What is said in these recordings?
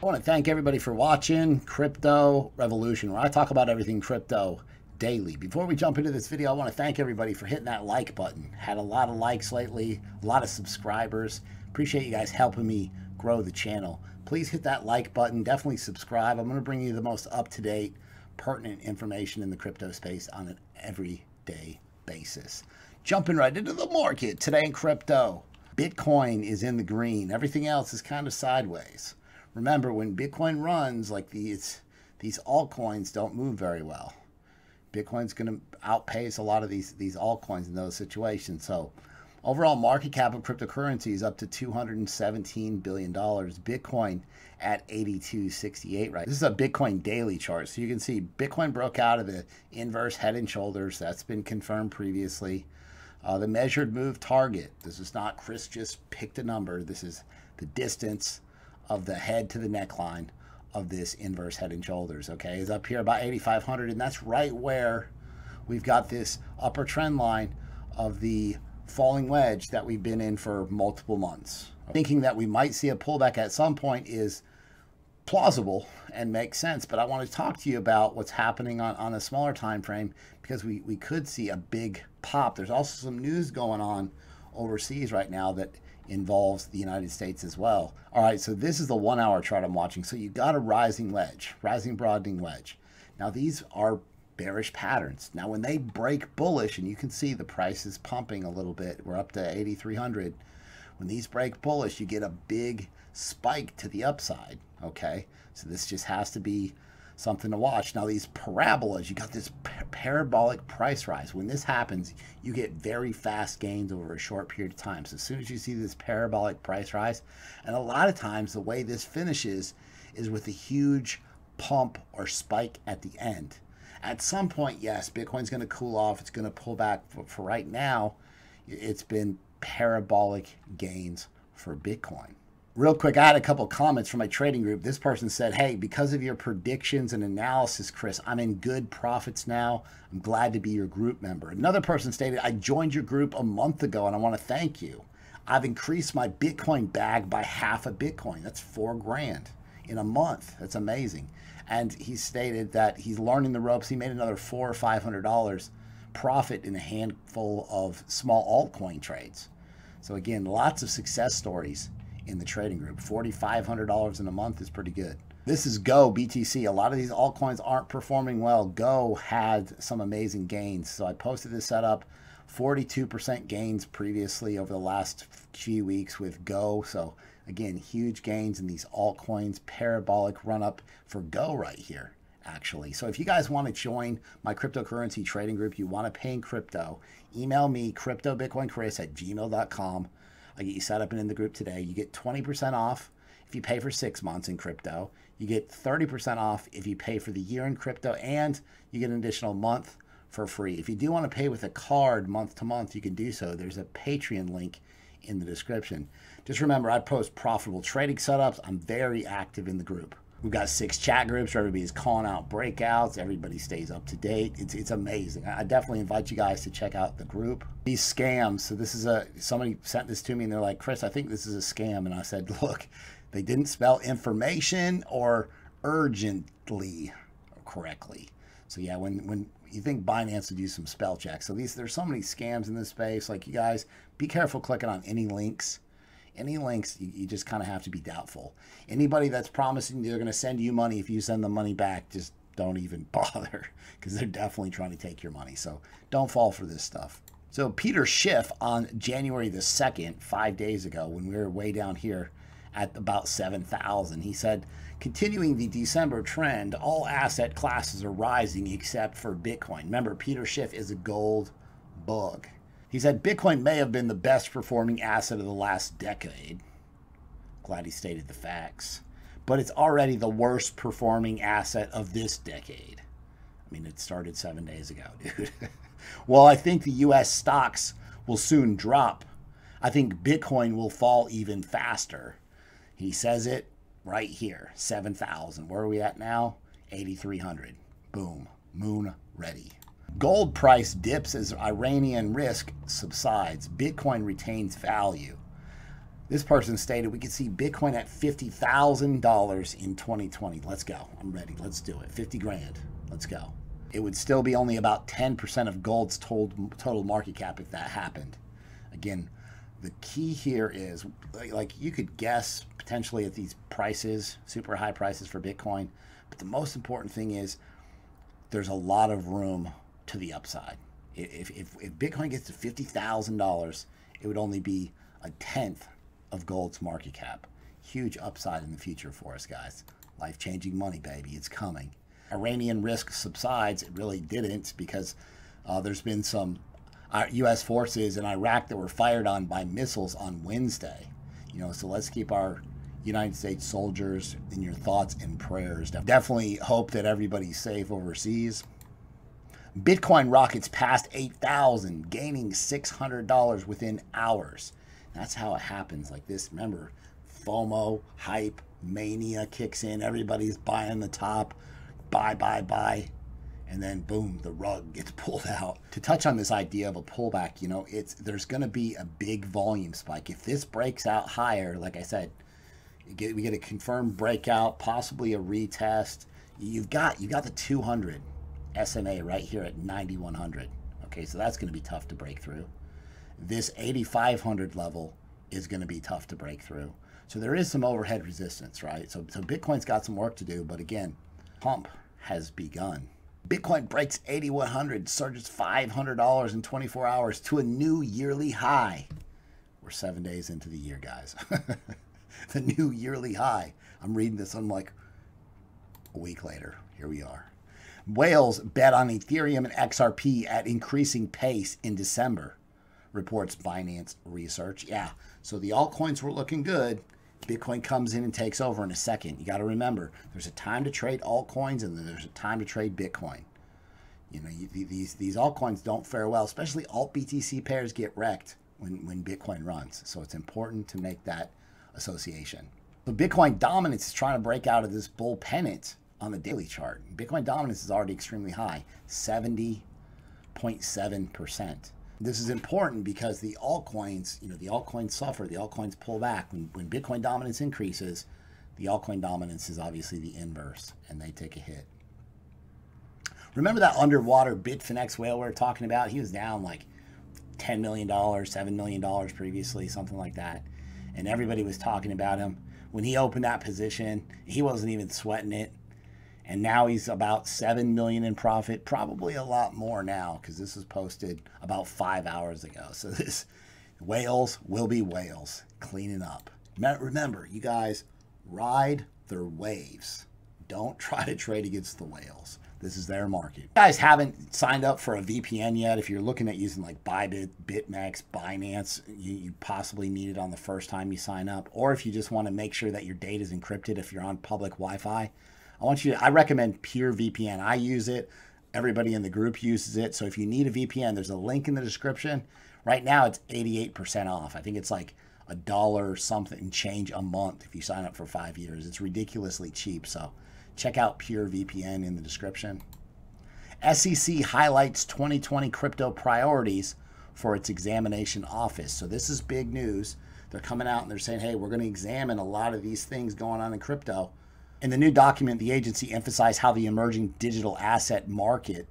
I want to thank everybody for watching Crypto Revolution, where I talk about everything crypto daily. Before we jump into this video, I want to thank everybody for hitting that like button. Had a lot of likes lately, a lot of subscribers. Appreciate you guys helping me grow the channel. Please hit that like button. Definitely subscribe. I'm going to bring you the most up-to-date, pertinent information in the crypto space on an everyday basis. Jumping right into the market today in crypto. Bitcoin is in the green. Everything else is kind of sideways. Remember, when Bitcoin runs like these altcoins don't move very well. Bitcoin's going to outpace a lot of these altcoins in those situations. So overall market cap of cryptocurrency is up to $217 billion. Bitcoin at 82.68 right. This is a Bitcoin daily chart. So you can see Bitcoin broke out of the inverse head and shoulders. That's been confirmed previously. The measured move target. This is not Chris just picked a number. This is the distance of the head to the neckline of this inverse head and shoulders. Okay, is up here about 8,500, and that's right where we've got this upper trend line of the falling wedge that we've been in for multiple months. Thinking that we might see a pullback at some point is plausible and makes sense, but I want to talk to you about what's happening on a smaller time frame, because we could see a big pop. There's also some news going on overseas right now that involves the United States as well. All right, so this is the 1 hour chart I'm watching. So you got a rising wedge, rising broadening wedge. Now these are bearish patterns. Now when they break bullish, and you can see the price is pumping a little bit, we're up to 8,300. When these break bullish, you get a big spike to the upside. Okay, so this just has to be something to watch. Now these parabolas, you got this parabolic price rise. When this happens, you get very fast gains over a short period of time. So as soon as you see this parabolic price rise, and a lot of times the way this finishes is with a huge pump or spike at the end. At some point, yes, Bitcoin's going to cool off. It's going to pull back. For right now, it's been parabolic gains for Bitcoin. Real quick, I had a couple comments from my trading group. This person said, hey, because of your predictions and analysis, Chris, I'm in good profits now. I'm glad to be your group member. Another person stated, I joined your group a month ago and I want to thank you. I've increased my Bitcoin bag by half a Bitcoin. That's $4 grand in a month. That's amazing. And he stated that he's learning the ropes. He made another $400 or $500 profit in a handful of small altcoin trades. So again, lots of success stories in the trading group. $4,500 in a month is pretty good. This is Go BTC. A lot of these altcoins aren't performing well. Go had some amazing gains. So I posted this setup, 42% gains previously over the last few weeks with Go. So again, huge gains in these altcoins, parabolic run up for Go right here, actually. So if you guys want to join my cryptocurrency trading group, you want to pay in crypto, email me cryptobitcoinchris@gmail.com. I'll get you set up and in the group today. You get 20% off if you pay for 6 months in crypto. You get 30% off if you pay for the year in crypto, and you get an additional month for free. If you do want to pay with a card month to month, you can do so. There's a Patreon link in the description. Just remember, I post profitable trading setups. I'm very active in the group. We've got 6 chat groups where everybody's calling out breakouts. Everybody stays up to date. It's amazing. I definitely invite you guys to check out the group. These scams. So this is somebody sent this to me and they're like, Chris, I think this is a scam. And I said, look, they didn't spell information or urgently correctly. So yeah, when you think Binance would use some spell checks. So there's so many scams in this space. Like, you guys, be careful clicking on any links. Any links, you just kind of have to be doubtful. Anybody that's promising they're going to send you money, if you send them money back, just don't even bother, because they're definitely trying to take your money. So don't fall for this stuff. So Peter Schiff on January the 2nd, 5 days ago, when we were way down here at about 7,000, he said, continuing the December trend, all asset classes are rising except for Bitcoin. Remember, Peter Schiff is a gold bug. He said Bitcoin may have been the best performing asset of the last decade. Glad he stated the facts. But it's already the worst performing asset of this decade. I mean, it started 7 days ago, dude. Well, I think the U.S. stocks will soon drop. I think Bitcoin will fall even faster. He says it right here, 7,000. Where are we at now? 8,300. Boom. Moon ready. Gold price dips as Iranian risk subsides. Bitcoin retains value. This person stated we could see Bitcoin at $50,000 in 2020. Let's go. I'm ready. Let's do it. 50 grand. Let's go. It would still be only about 10% of gold's total market cap if that happened. Again, the key here is, like you could guess potentially at these prices, super high prices for Bitcoin, but the most important thing is there's a lot of room to the upside. If Bitcoin gets to $50,000, it would only be a tenth of gold's market cap. Huge upside in the future for us, guys. Life-changing money, baby. It's coming. Iranian risk subsides. It really didn't, because there's been some U.S. forces in Iraq that were fired on by missiles on Wednesday. So let's keep our United States soldiers in your thoughts and prayers. Definitely hope that everybody's safe overseas. Bitcoin rockets past 8,000, gaining $600 within hours. That's how it happens like this. Remember, FOMO, hype, mania kicks in. Everybody's buying the top. Buy. And then boom, the rug gets pulled out. To touch on this idea of a pullback, there's going to be a big volume spike. If this breaks out higher, like I said, we get a confirmed breakout, possibly a retest. You've got the 200 SMA right here at 9,100. Okay, so that's going to be tough to break through. This 8,500 level is going to be tough to break through. So there is some overhead resistance, right? So Bitcoin's got some work to do, but again, pump has begun. Bitcoin breaks 8,100, surges $500 in 24 hours to a new yearly high. We're 7 days into the year, guys. The new yearly high. I'm reading this, I'm like, a week later, here we are. Whales bet on Ethereum and XRP at increasing pace in December, reports Binance research. Yeah, so the altcoins were looking good. Bitcoin comes in and takes over in a second. You got to remember, there's a time to trade altcoins and then there's a time to trade Bitcoin. These altcoins don't fare well, especially alt BTC pairs get wrecked when Bitcoin runs. So it's important to make that association. So Bitcoin dominance is trying to break out of this bull pennant on the daily chart. Bitcoin dominance is already extremely high, 70.7%. This is important because the altcoins, the altcoins suffer, the altcoins pull back. When Bitcoin dominance increases, the altcoin dominance is obviously the inverse, and they take a hit. Remember that underwater Bitfinex whale we were talking about? He was down like $10 million, $7 million previously, something like that. And everybody was talking about him. When he opened that position, he wasn't even sweating it. And now he's about 7 million in profit, probably a lot more now because this was posted about 5 hours ago. So this whales will be whales, cleaning up. Remember, you guys, ride their waves. Don't try to trade against the whales. This is their market. If you guys haven't signed up for a VPN yet, if you're looking at using like Bybit, BitMEX, Binance, you possibly need it on the first time you sign up. Or if you just want to make sure that your data is encrypted if you're on public Wi-Fi, I recommend PureVPN. I use it. Everybody in the group uses it. So if you need a VPN, there's a link in the description. Right now it's 88% off. I think it's like $1 something change a month if you sign up for 5 years. It's ridiculously cheap. So check out PureVPN in the description. SEC highlights 2020 crypto priorities for its examination office. So this is big news. They're coming out and they're saying, hey, we're going to examine a lot of these things going on in crypto. In the new document, the agency emphasized how the emerging digital asset market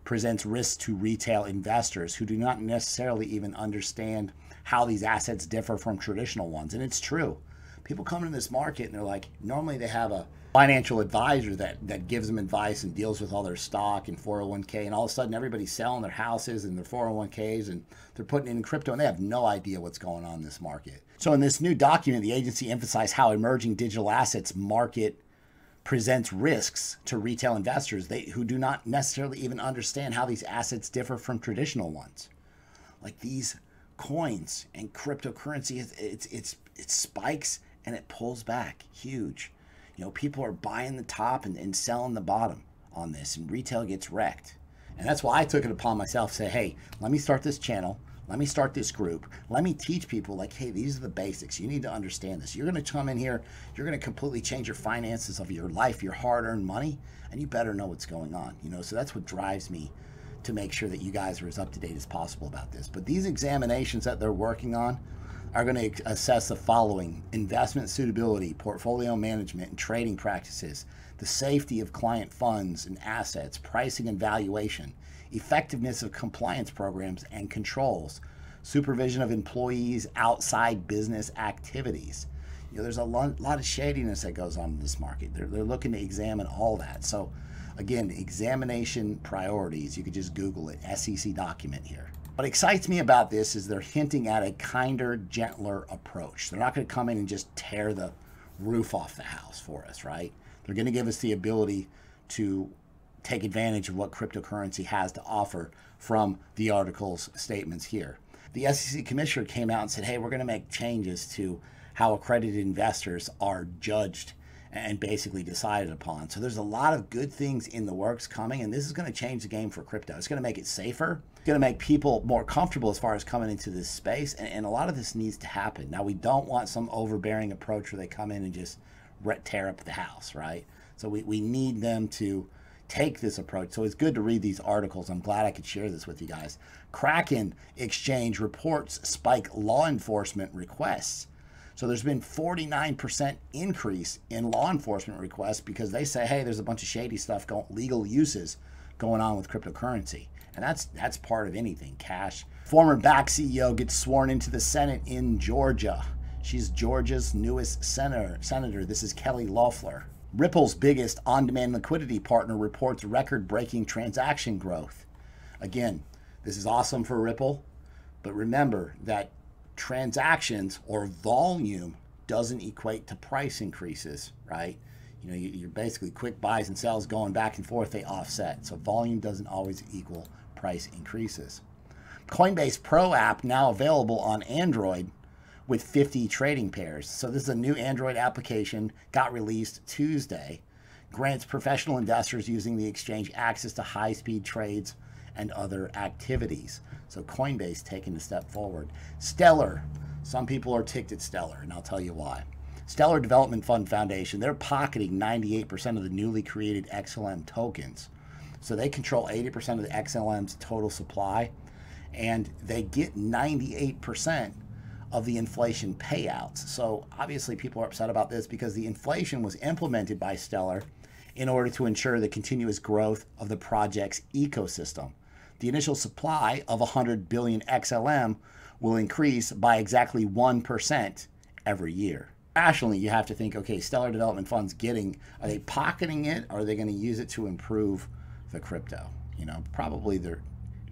presents risks to retail investors who do not necessarily even understand how these assets differ from traditional ones. And it's true. People come into this market and they're like, normally they have a financial advisor that gives them advice and deals with all their stock and 401k, and all of a sudden everybody's selling their houses and their 401ks and they're putting it in crypto and they have no idea what's going on in this market. So in this new document, the agency emphasized how emerging digital assets market presents risks to retail investors who do not necessarily even understand how these assets differ from traditional ones. Like these coins and cryptocurrency, it spikes and it pulls back huge. People are buying the top and selling the bottom on this, and retail gets wrecked. And that's why I took it upon myself to say, hey, let me start this channel. Let me start this group. Let me teach people like, hey, these are the basics. You need to understand this. You're going to come in here. You're going to completely change your finances of your life, your hard-earned money, and you better know what's going on. So that's what drives me to make sure that you guys are as up to date as possible about this. But these examinations that they're working on, are going to assess the following: investment suitability, portfolio management and trading practices, the safety of client funds and assets, pricing and valuation, effectiveness of compliance programs and controls, supervision of employees' outside business activities. You know, there's a lot of shadiness that goes on in this market. They're looking to examine all that. So again, examination priorities, you could just Google it, SEC document here. What excites me about this is they're hinting at a kinder, gentler approach. They're not going to come in and just tear the roof off the house for us, right? They're going to give us the ability to take advantage of what cryptocurrency has to offer from the article's statements here. The SEC commissioner came out and said, hey, we're going to make changes to how accredited investors are judged and basically decided upon. So there's a lot of good things in the works coming, and this is going to change the game for crypto. It's going to make it safer. It's going to make people more comfortable as far as coming into this space, and a lot of this needs to happen. Now, we don't want some overbearing approach where they come in and just tear up the house, right? So we need them to take this approach. So it's good to read these articles. I'm glad I could share this with you guys. Kraken Exchange reports spike law enforcement requests. So there's been 49% increase in law enforcement requests because they say, hey, there's a bunch of shady stuff, legal uses going on with cryptocurrency. And that's part of anything, cash. Former Bakkt CEO gets sworn into the Senate in Georgia. She's Georgia's newest senator. This is Kelly Loeffler. Ripple's biggest on-demand liquidity partner reports record-breaking transaction growth. Again, this is awesome for Ripple, but remember that transactions or volume doesn't equate to price increases, right? You know, you're basically quick buys and sells going back and forth, they offset. So volume doesn't always equal price increases. Coinbase Pro app now available on Android with 50 trading pairs. So this is a new Android application, got released Tuesday, grants professional investors using the exchange access to high-speed trades and other activities. So Coinbase taking a step forward. Stellar. Some people are ticked at Stellar, and I'll tell you why. Stellar Development Fund Foundation, they're pocketing 98% of the newly created XLM tokens. So they control 80% of the XLM's total supply, and they get 98% of the inflation payouts. So obviously people are upset about this because the inflation was implemented by Stellar in order to ensure the continuous growth of the project's ecosystem. The initial supply of 100 billion XLM will increase by exactly 1% every year. Rationally, you have to think, okay, Stellar Development Fund's are they pocketing it, or are they going to use it to improve the crypto? You know, probably they're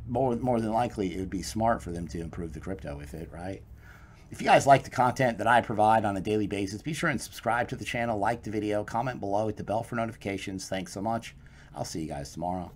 more than likely it would be smart for them to improve the crypto with it, right? If you guys like the content that I provide on a daily basis, be sure and subscribe to the channel, like the video, comment below, hit the bell for notifications. Thanks so much. I'll see you guys tomorrow.